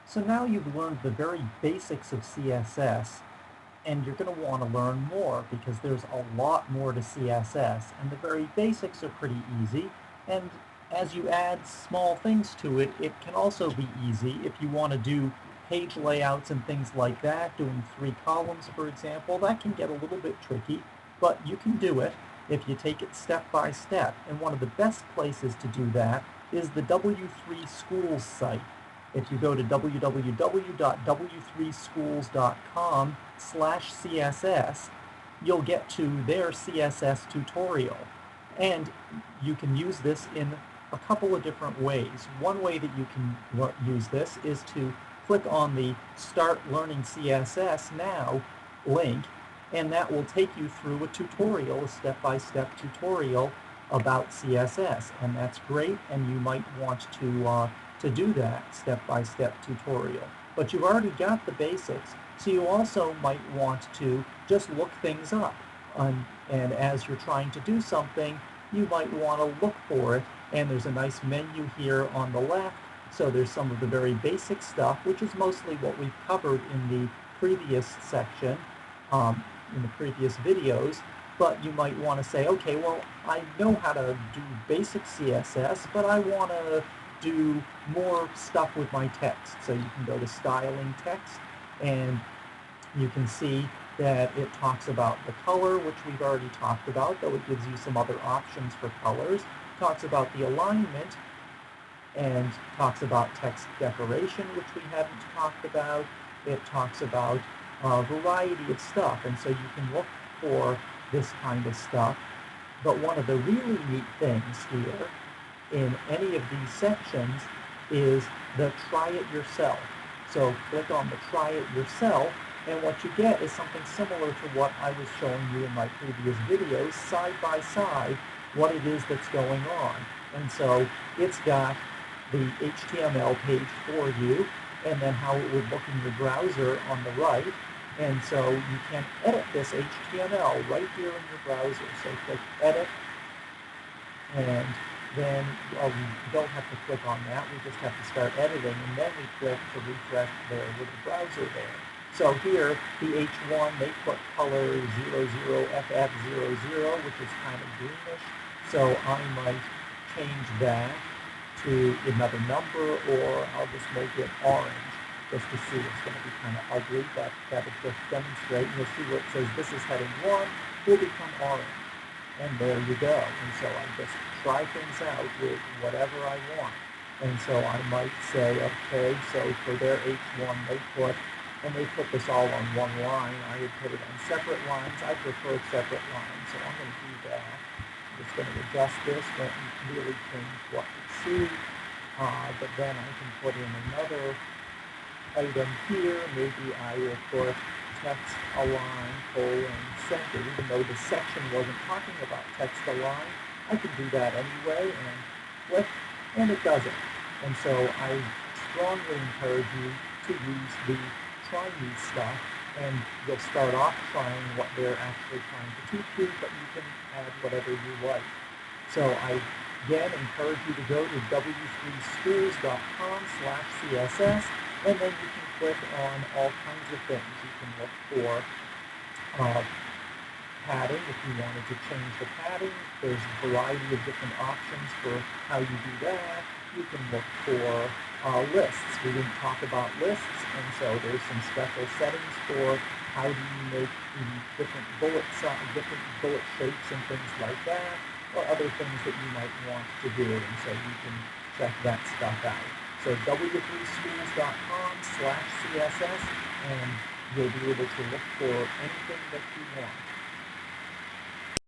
So now you've learned the very basics of CSS, and you're going to want to learn more because there's a lot more to CSS, and the very basics are pretty easy. And as you add small things to it, it can also be easy if you want to do page layouts and things like that, doing 3 columns, for example. That can get a little bit tricky, but you can do it if you take it step by step. And one of the best places to do that is the W3 Schools site. If you go to www.w3schools.com/CSS, you'll get to their CSS tutorial. And you can use this in a couple of different ways. One way that you can use this is to click on the Start Learning CSS Now link, and that will take you through a tutorial, a step-by-step tutorial about CSS, and that's great, and you might want to do that step-by-step tutorial. But you've already got the basics, so you also might want to just look things up. And as you're trying to do something, you might want to look for it, and there's a nice menu here on the left. So there's some of the very basic stuff, which is mostly what we've covered in the previous section, in the previous videos. But you might want to say, okay, well, I know how to do basic CSS, but I want to do more stuff with my text. So you can go to Styling Text, and you can see that it talks about the color, which we've already talked about, though it gives you some other options for colors. It talks about the alignment, and talks about text decoration, which we haven't talked about. It talks about a variety of stuff, and so you can look for this kind of stuff. But one of the really neat things here in any of these sections is the Try It Yourself. So click on the Try It Yourself, and what you get is something similar to what I was showing you in my previous videos, side by side, what it is that's going on. And so it's got the HTML page for you, and then how it would look in your browser on the right. And so you can edit this HTML right here in your browser. So click Edit, and then we don't have to click on that. We just have to start editing, and then we click to refresh there with the browser there. So here, the H1, they put color 00FF00, which is kind of greenish. So I might change that to another number, or I'll just make it orange, just to see. It's going to be kind of ugly, but that'll just demonstrate. You'll see where it says this is heading 1 will become orange. And there you go. And so I just try things out with whatever I want. And so I might say, okay, so for their H1 they put this all on one line. I would put it on separate lines. I prefer separate lines, so I'm going to do that. I'm just going to adjust this, won't really change what you see, but then I can put in another item here. Maybe I will put text align center, even though the section wasn't talking about text align. I can do that anyway and click, and it does it. And so I strongly encourage you to use the try me stuff, and you'll start off trying what they're actually trying to teach you, but you can add whatever you like. So I again encourage you to go to w3schools.com/CSS, and then you can click on all kinds of things. You can look for padding if you wanted to change the padding. There's a variety of different options for how you do that. You can look for lists. We didn't talk about lists, and so there's some special settings for how do you make different bullet shapes and things like that, or other things that you might want to do, and so you can check that stuff out. So w3schools.com/CSS, and you'll be able to look for anything that you want.